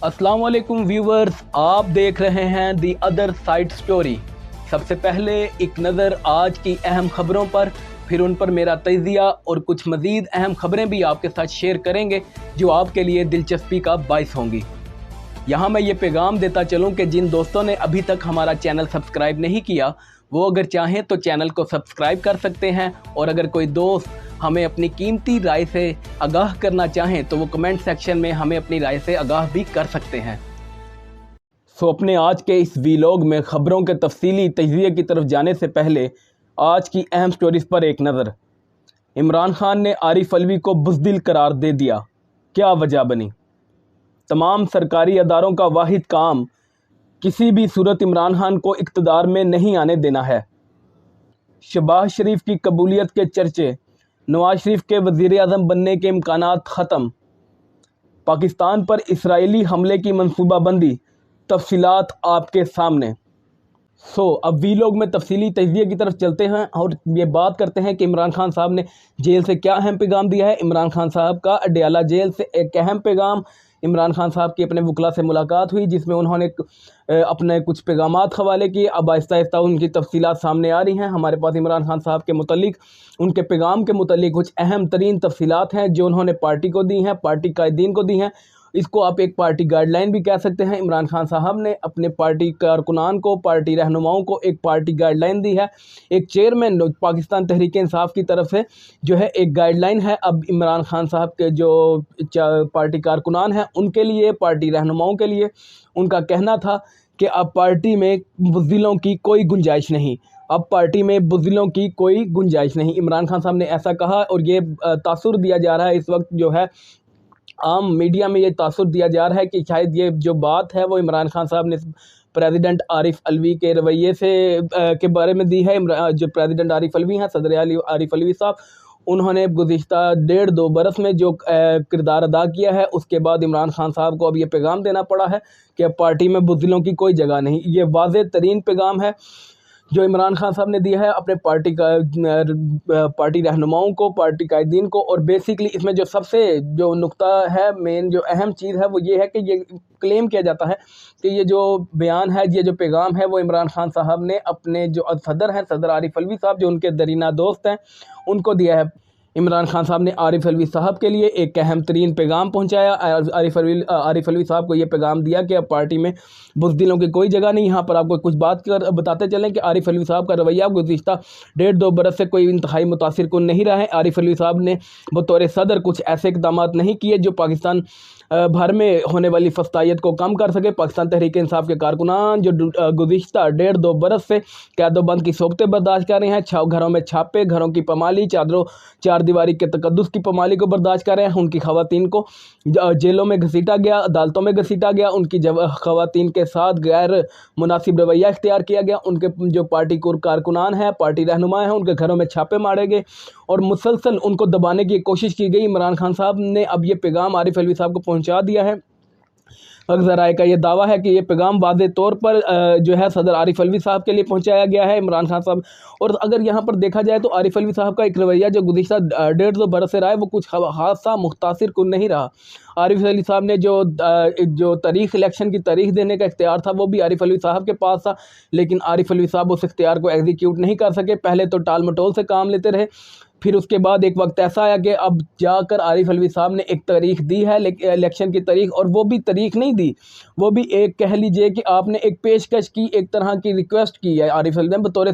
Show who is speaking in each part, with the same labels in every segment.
Speaker 1: अस्सलाम वालेकुम व्यूवर्स, आप देख रहे हैं दी अदर साइड स्टोरी। सबसे पहले एक नज़र आज की अहम खबरों पर, फिर उन पर मेरा तजिया और कुछ मज़ीद अहम खबरें भी आपके साथ शेयर करेंगे जो आपके लिए दिलचस्पी का बाइस होंगी। यहाँ मैं ये पैगाम देता चलूँ कि जिन दोस्तों ने अभी तक हमारा चैनल सब्सक्राइब नहीं किया वो अगर चाहें तो चैनल को सब्सक्राइब कर सकते हैं, और अगर कोई दोस्त हमें अपनी कीमती राय से आगाह करना चाहें तो वो कमेंट सेक्शन में हमें अपनी राय से आगाह भी कर सकते हैं। अपने आज के इस वीलॉग में ख़बरों के तफसीली तजिए की तरफ जाने से पहले आज की अहम स्टोरीज़ पर एक नज़र। इमरान खान ने आरिफ अलवी को बुज़दिल करार दे दिया, क्या वजह बनी? तमाम सरकारी अदारों का वाहिद काम किसी भी सूरत इमरान खान को इक़्तिदार में नहीं आने देना है। शहबाज शरीफ की कबूलियत के चर्चे, नवाज शरीफ के वज़ीर आज़म बनने के इम्कानात ख़त्म, पाकिस्तान पर इसराइली हमले की मनसूबाबंदी, तफसीलात आपके सामने। अब वीलॉग में तफसीली तजिए की तरफ चलते हैं और ये बात करते हैं कि इमरान खान साहब ने जेल से क्या अहम पैगाम दिया है। इमरान खान साहब का अडयाला जेल से एक अहम पैगाम, इमरान खान साहब की अपने वकला से मुलाकात हुई जिसमें उन्होंने अपने कुछ पैगामात हवाले किए। अब आहिस्ता आहिस्ता उनकी तफसीलात सामने आ रही हैं। हमारे पास इमरान खान साहब के मुतल्लिक, उनके पैगाम के मुतल्लिक कुछ अहम तरीन तफसीलात हैं जो उन्होंने पार्टी को दी हैं, पार्टी कायदीन को दी हैं। इसको आप एक पार्टी गाइडलाइन भी कह सकते हैं। इमरान खान साहब ने अपने पार्टी कारकुनान को, पार्टी रहनुमाओं को एक पार्टी गाइडलाइन दी है। एक चेयरमैन पाकिस्तान तहरीक इंसाफ की तरफ से जो है एक गाइडलाइन है। अब इमरान खान साहब के जो पार्टी कारकुनान हैं उनके लिए, पार्टी रहनुमाओं के लिए उनका कहना था कि अब पार्टी में बुज़दिलों की कोई गुंजाइश नहीं, अब पार्टी में बुज़दिलों की कोई गुंजाइश नहीं। इमरान खान साहब ने ऐसा कहा और ये तासुर दिया जा रहा है, इस वक्त जो है आम मीडिया में ये तासुर दिया जा रहा है कि शायद ये जो बात है वो इमरान खान साहब ने प्रेसिडेंट आरिफ अलवी के रवैये से के बारे में दी है। जो प्रेसिडेंट आरिफ अलवी हैं, सदर आरिफ अलवी साहब, उन्होंने गुज़िश्ता 1.5-2 बरस में जो किरदार अदा किया है उसके बाद इमरान खान साहब को अब ये पैगाम देना पड़ा है कि अब पार्टी में बुज़दिलों की कोई जगह नहीं। ये वाज़ेह तरीन पैगाम है जो इमरान खान साहब ने दिया है अपने पार्टी रहनुमाओं को, पार्टी कायदीन को। और बेसिकली इसमें जो सबसे जो नुक्ता है, मेन जो अहम चीज़ है वो ये है कि ये क्लेम किया जाता है कि ये जो बयान है, ये जो पैगाम है वो इमरान खान साहब ने अपने जो सदर हैं, सदर आरिफ अलवी साहब जो उनके दरीना दोस्त हैं, उनको दिया है। इमरान खान साहब ने आरिफ अलवी साहब के लिए एक अहम तरीन पैगाम पहुंचाया। आरिफ अलवी साहब को ये पैगाम दिया कि अब पार्टी में बुज़दिलों की कोई जगह नहीं। यहाँ पर आपको कुछ बात कर बताते चलें कि आरिफ अलवी साहब का रवैया गुज़िश्ता 1.5-2 बरस से कोई इंतहाई मुतासिर कुन नहीं रहा है। आरिफ अलवी साहब ने बतौर सदर कुछ ऐसे इक़दाम नहीं किए जो पाकिस्तान भर में होने वाली फस्तायत को कम कर सके। पाकिस्तान तहरीक इंसाफ के कारकुनान जो गुज़िश्ता 1.5-2 बरस से कैदोबंद की सोबतें बर्दाश्त कर रहे हैं, घरों में छापे, घरों की पमाली, चार दीवारी के तकद्दुस की पमाली को बर्दाश्त कर रहे हैं, उनकी ख़वातीन को जेलों में घसीटा गया, अदालतों में घसीटा गया, उनकी ख़वातीन के साथ गैर मुनासिब रवैया इख्तियार किया गया, उनके जो पार्टी कारकुनान हैं, पार्टी रहनुमा हैं, उनके घरों में छापे मारे गए और मुसलसल उनको दबाने की कोशिश की गई। इमरान खान साहब ने अब ये पैगाम आरिफ अलवी साहब को पहुंचा दिया है। ज़राए का ये दावा है कि ये पैगाम वाज़ेह तौर पर जो है सदर आरिफ अलवी साहब के लिए पहुंचाया गया है, इमरान खान साहब। और अगर यहाँ पर देखा जाए तो आरिफ अलवी साहब का एक रवैया जो गुज़िश्ता 1.5-2 बरस से रहा है वो कुछ खासा मुख्तासिर कुन नहीं रहा। आरिफ अलवी साहब ने जो तारीख़, इलेक्शन की तारीख़ देने का इख्तियार था वो भी आरिफ अलवी साहब के पास था, लेकिन आरिफ अलवी साहब उस इख्तियार को एग्जीक्यूट नहीं कर सके। पहले तो टाल मटोल से काम लेते रहे, फिर उसके बाद एक वक्त ऐसा आया कि अब जाकर आरिफ अलवी साहब ने एक तारीख़ दी है इलेक्शन की तारीख़, और वो भी तारीख़ नहीं दी, वो भी एक कह लीजिए कि आपने एक पेशकश की, एक तरह की रिक्वेस्ट की है आरिफ अलवी ने बतौर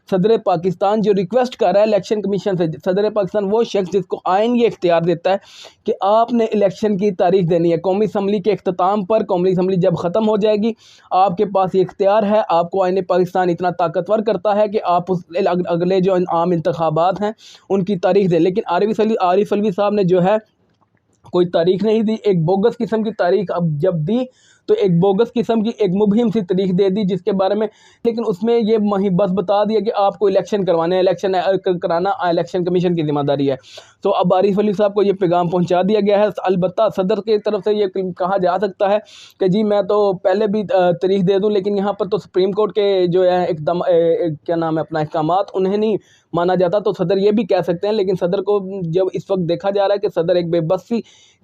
Speaker 1: सदर पाकिस्तान जो रिक्वेस्ट कर रहा है इलेक्शन कमीशन से। सदर पाकिस्तान वो शख्स जिसको आइन ये इख्तियार देता है कि आपने इलेक्शन की तारीख़ देनी है। कौमी असम्बली के इख्तिताम पर, कौमी असम्बली जब ख़त्म हो जाएगी, आपके पास ये इख्तियार है। आपको आइन पाकिस्तान इतना ताकतवर करता है कि आप उस अगले जो आम इंतखाबात हैं उनकी तारीख़ दें। लेकिन आरिफ अलवी साहब ने जो है कोई तारीख़ नहीं दी, एक बोगस किस्म की तारीख़ अब जब दी तो एक बोगस किस्म की एक मुबहिम सी तारीख़ दे दी जिसके बारे में, लेकिन उसमें ये बस बता दिया कि आपको इलेक्शन करवाने हैं, इलेक्शन कराना इलेक्शन कमीशन की ज़िम्मेदारी है। तो अब आरिफ अलवी साहब को ये पैगाम पहुंचा दिया गया है। अलबत्ता सदर की तरफ से ये कहा जा सकता है कि जी मैं तो पहले भी तारीख़ दे दूँ, लेकिन यहाँ पर तो सुप्रीम कोर्ट के जो है एकदम क्या नाम है अपना अहकामात उन्हें नहीं माना जाता, तो सदर ये भी कह सकते हैं। लेकिन सदर को जब इस वक्त देखा जा रहा है कि सदर एक बेबसी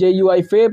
Speaker 1: JUIFA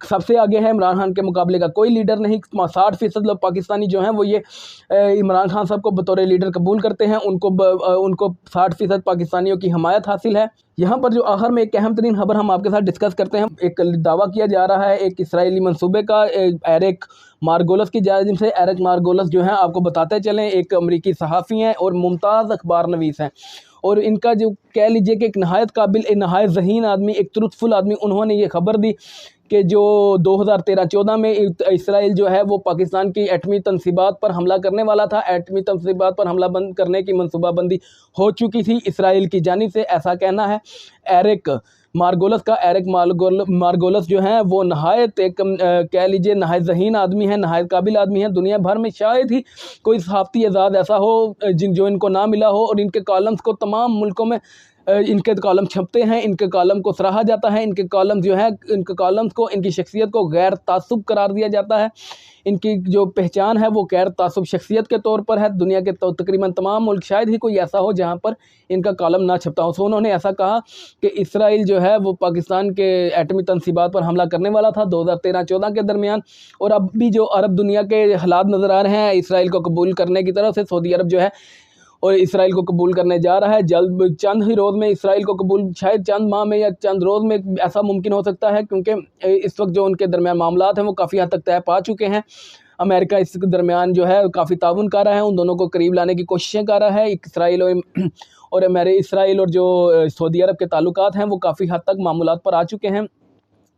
Speaker 1: सबसे आगे है, इमरान खान के मुकाबले का कोई लीडर नहीं। 60% लोग पाकिस्तानी जो हैं वो ये इमरान खान साहब को बतौर लीडर कबूल करते हैं। उनको 60% पाकिस्तानियों की हमायत हासिल है। यहाँ पर जो आखिर में एक अहम तरीन खबर हम आपके साथ डिस्कस करते हैं। एक दावा किया जा रहा है एक इसराइली मंसूबे का, एरिक मार्गोलस की जानिब से। एरिक मार्गोलस जो हैं, आपको बताते चलें, एक अमरीकी सहाफ़ी हैं और मुमताज़ अखबार नवीस हैं। और इनका जो कह लीजिए कि एक नहायत काबिल, एक नहायत ज़हीन आदमी, एक ट्रुथफुल आदमी, उन्होंने ये खबर दी कि जो 2013-14 में इसराइल जो है वो पाकिस्तान की एटमी तनसीबात पर हमला करने वाला था। एटमी तनसीबात पर हमला बंद करने की मनसूबाबंदी हो चुकी थी इसराइल की जानिब से, ऐसा कहना है एरिक मार्गोलस का। एरिक मार्गोलस जो हैं वो नहायत एक कह लीजिए नहायत ज़हीन आदमी है, नहायत काबिल आदमी है। दुनिया भर में शायद ही कोई सहाफ़ती एजाज़ ऐसा हो जो इनको ना मिला हो, और इनके कॉलम्स को तमाम मुल्कों में इनके कॉलम छपते हैं, इनके कॉलम को सराहा जाता है। इनके कॉलम जो है, इनके कॉलम्स को, इनकी शख्सियत को गैर तासुब करार दिया जाता है। इनकी जो पहचान है वो गैर तासुब शख्सियत के तौर पर है। दुनिया के तकरीबन तमाम मुल्क, शायद ही कोई ऐसा हो जहाँ पर इनका कॉलम ना छपता हो। सो उन्होंने ऐसा कहा कि इसराइल जो है वो पाकिस्तान के एटमी तनसीबात पर हमला करने वाला था 2013-14 के दरमियान। और अब भी जो अरब दुनिया के हालात नज़र आ रहे हैं इसराइल को कबूल करने की तरफ से, सऊदी अरब जो है और इसराइल को कबूल करने जा रहा है। जल्द चंद ही रोज़ में इसराइल को कबूल, शायद चंद माह में या चंद रोज़ में ऐसा मुमकिन हो सकता है, क्योंकि इस वक्त जो उनके दरमियान मामलात हैं वो काफ़ी हद तक तय पा चुके हैं। अमेरिका इस दरमियान जो है काफ़ी ताउन कर रहा है, उन दोनों को करीब लाने की कोशिशें कर रहा है। इसराइल और जो सऊदी अरब के ताल्लुकात हैं वो काफ़ी हद तक मामूलात पर आ चुके हैं।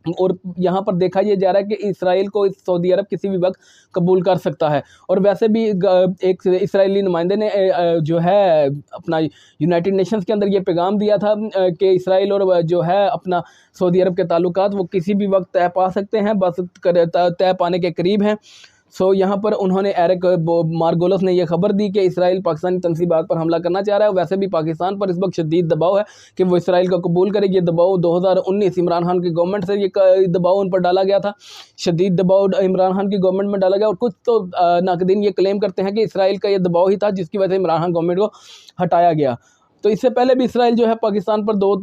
Speaker 1: और यहाँ पर देखा ये जा रहा है कि इसराइल को सऊदी अरब किसी भी वक्त कबूल कर सकता है। और वैसे भी एक इसराइली नुमाइंदे ने जो है अपना यूनाइटेड नेशंस के अंदर ये पैगाम दिया था कि इसराइल और जो है अपना सऊदी अरब के ताल्लुकात वो किसी भी वक्त तय पा सकते हैं, बस तय पाने के करीब हैं। सो यहाँ पर उन्होंने एरिक मार्गोलस ने यह खबर दी कि इसराइल पाकिस्तानी तनसीबात पर हमला करना चाह रहा है। वैसे भी पाकिस्तान पर इस वक्त शदीद दबाव है कि वो इसराइल को कबूल करे। ये दबाव 2019 इमरान खान की गवर्नमेंट से ये दबाव उन पर डाला गया था, शदीद दबाव इमरान खान की गवर्नमेंट में डाला गया। और कुछ तो नाक़दीन ये क्लेम करते हैं कि इसराइल का ये दबाव ही था जिसकी वजह से इमरान खान गवर्नमेंट को हटाया गया। तो इससे पहले भी इसराइल जो है पाकिस्तान पर दो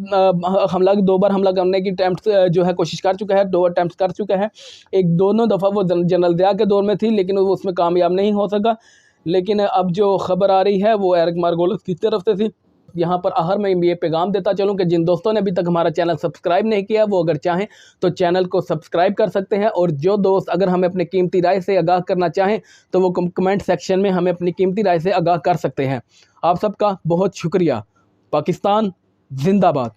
Speaker 1: बार हमला करने की अटैम्प्ट जो है कोशिश कर चुका है, 2 अटैम्प्ट कर चुका है। एक दोनों दफ़ा वो जनरल ज़िया के दौर में थी, लेकिन वो उसमें कामयाब नहीं हो सका। लेकिन अब जो खबर आ रही है वो एरिक मार्गोलस की तरफ से थी। यहाँ पर आखिर में ये पैगाम देता चलूँ कि जिन दोस्तों ने अभी तक हमारा चैनल सब्सक्राइब नहीं किया वो अगर चाहें तो चैनल को सब्सक्राइब कर सकते हैं। और जो दोस्त अगर हमें अपनी कीमती राय से आगाह करना चाहें तो वो कमेंट सेक्शन में हमें अपनी कीमती राय से आगाह कर सकते हैं। आप सबका बहुत शुक्रिया। पाकिस्तान जिंदाबाद।